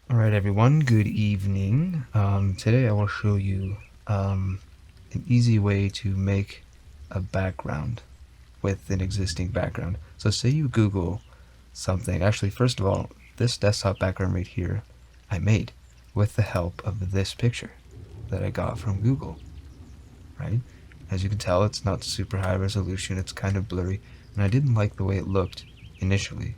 Alright everyone, good evening. Today I will show you an easy way to make a background with an existing background. So say you Google something. Actually, first of all, this desktop background right here I made with the help of this picture that I got from Google, right? As you can tell, it's not super high resolution, it's kind of blurry, and I didn't like the way it looked initially.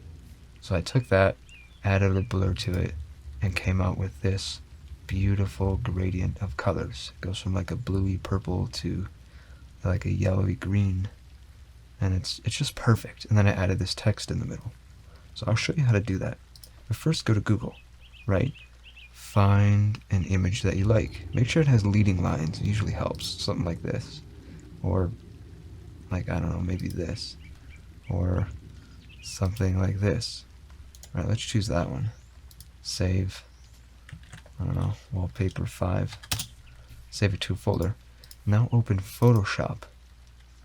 So I took that, added a blur to it, and came out with this beautiful gradient of colors. It goes from like a bluey purple to like a yellowy green, and it's just perfect. And then I added this text in the middle. So I'll show you how to do that. But first go to Google, right? Find an image that you like. Make sure it has leading lines. It usually helps. Something like this. Or like, I don't know, maybe this. Or something like this. All right, let's choose that one. Save. I don't know, wallpaper 5. Save it to a folder. Now open Photoshop.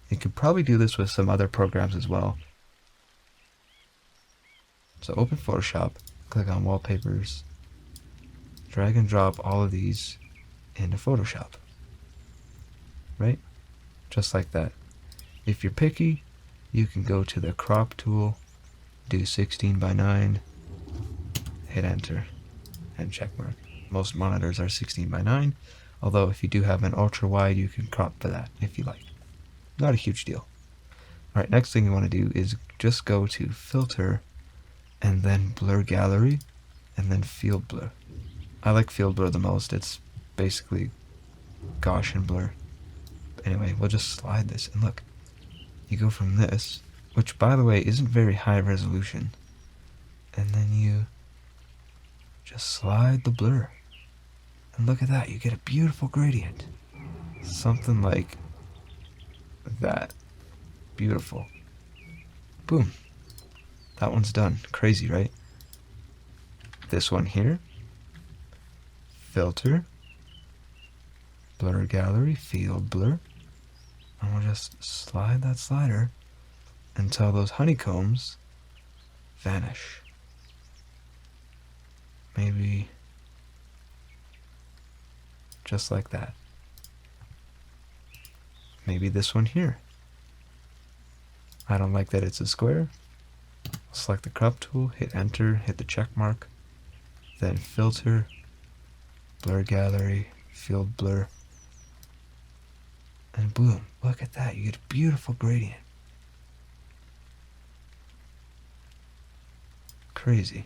You could probably do this with some other programs as well. So open Photoshop, click on wallpapers, drag and drop all of these into Photoshop. Right? Just like that. If you're picky, you can go to the crop tool, do 16 by 9, hit enter, and check mark. Most monitors are 16 by 9, although if you do have an ultra wide, you can crop for that if you like. Not a huge deal. Alright, next thing you want to do is just go to filter and then blur gallery and then field blur. I like field blur the most. It's basically Gaussian blur. Anyway, we'll just slide this and look. You go from this, which by the way isn't very high resolution, and then you just slide the blur. And look at that, you get a beautiful gradient. Something like that. Beautiful. Boom. That one's done. Crazy, right? This one here. Filter. Blur gallery, field blur. And we'll just slide that slider until those honeycombs vanish. Maybe just like that. Maybe this one here. I don't like that it's a square. Select the crop tool, hit enter, hit the check mark, then filter, blur gallery, field blur, and boom, look at that, you get a beautiful gradient. Crazy.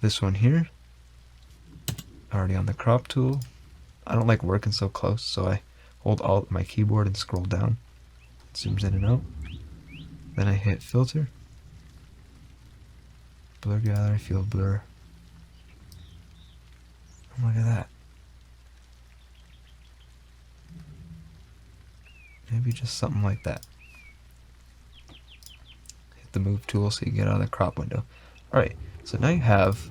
This one here, already on the crop tool. I don't like working so close, so I hold Alt on my keyboard and scroll down. It zooms in and out. Then I hit filter, blur gallery, field blur. And look at that. Maybe just something like that. Hit the move tool so you get out of the crop window. Alright, so now you have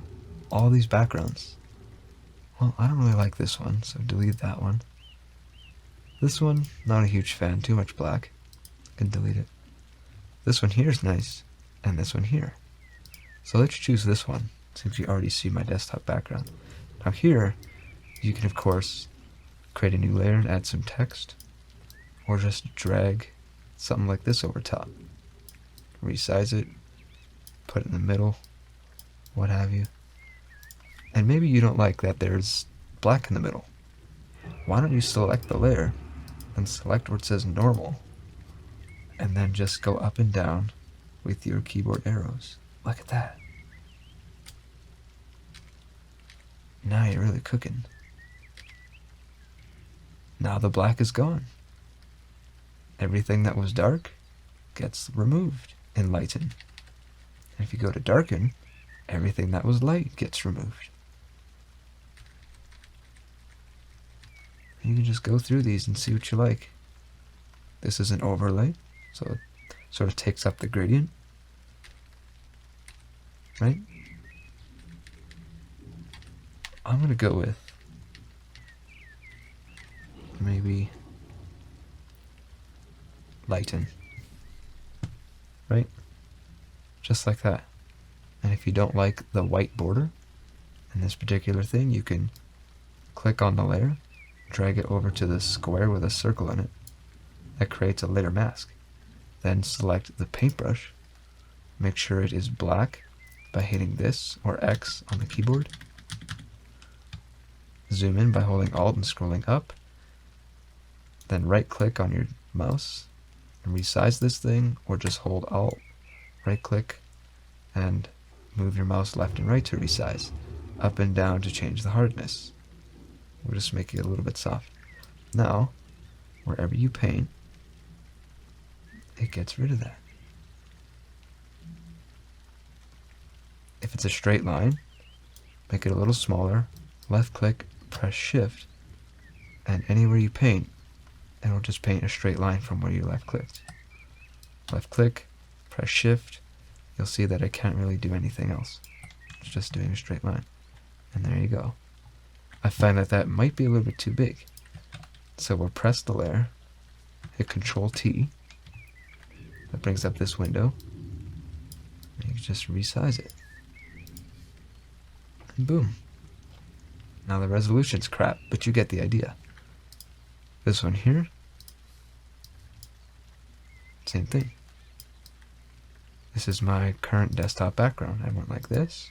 all these backgrounds. Well, I don't really like this one, so delete that one. This one, not a huge fan, too much black. Can delete it. This one here is nice, and this one here. So let's choose this one, since you already see my desktop background. Now here, you can of course create a new layer and add some text, or just drag something like this over top. Resize it, put it in the middle, what have you. And maybe you don't like that there's black in the middle. Why don't you select the layer and select where it says normal, and then just go up and down with your keyboard arrows. Look at that. Now you're really cooking. Now the black is gone. Everything that was dark gets removed in lighten. And if you go to darken, everything that was light gets removed. You can just go through these and see what you like. This is an overlay, so it sort of takes up the gradient, right? I'm going to go with maybe lighten, right? Just like that. And if you don't like the white border in this particular thing, you can click on the layer, drag it over to the square with a circle in it. That creates a layer mask. Then select the paintbrush. Make sure it is black by hitting this or X on the keyboard. Zoom in by holding Alt and scrolling up. Then right click on your mouse and resize this thing, or just hold Alt, right click, and move your mouse left and right to resize. Up and down to change the hardness. We'll just make it a little bit soft. Now, wherever you paint, it gets rid of that. If it's a straight line, make it a little smaller, left click, press shift, and anywhere you paint, it'll just paint a straight line from where you left clicked. Left click, press shift, you'll see that I can't really do anything else. It's just doing a straight line. And there you go. I find that that might be a little bit too big. So we'll press the layer, hit Control T, that brings up this window, and you can just resize it. And boom. Now the resolution's crap, but you get the idea. This one here, same thing. This is my current desktop background. I went like this.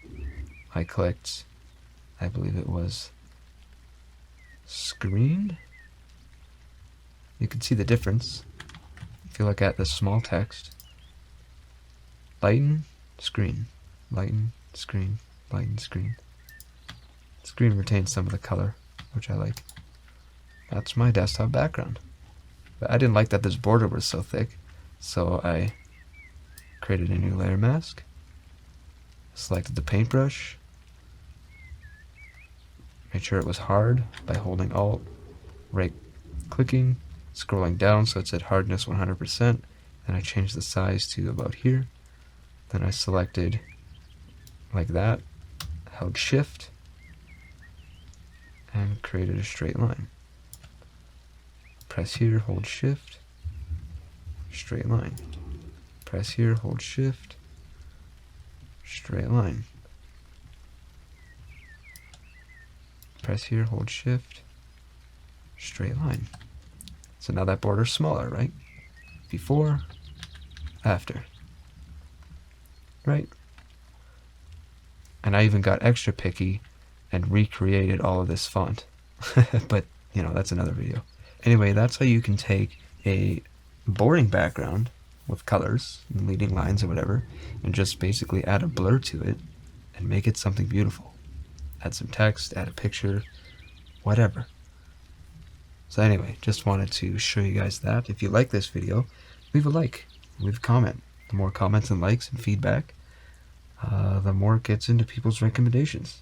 I clicked, I believe it was screen. You can see the difference. If you look at the small text, lighten, screen, lighten, screen, lighten, screen. Screen retains some of the color, which I like. That's my desktop background. But I didn't like that this border was so thick, so I created a new layer mask, selected the paintbrush, made sure it was hard by holding Alt, right clicking, scrolling down so it's at hardness 100%, then I changed the size to about here, then I selected like that, held shift, and created a straight line. Press here, hold shift, straight line. Press here, hold shift, straight line. Press here, hold shift, straight line. So now that border's smaller, right? Before, after. Right? And I even got extra picky and recreated all of this font. But, you know, that's another video. Anyway, that's how you can take a boring background with colors and leading lines or whatever, and just basically add a blur to it and make it something beautiful. Add some text, add a picture, whatever. So anyway, just wanted to show you guys that. If you like this video, leave a like, leave a comment. The more comments and likes and feedback, the more it gets into people's recommendations.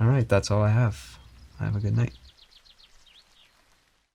Alright, that's all I have. Have a good night.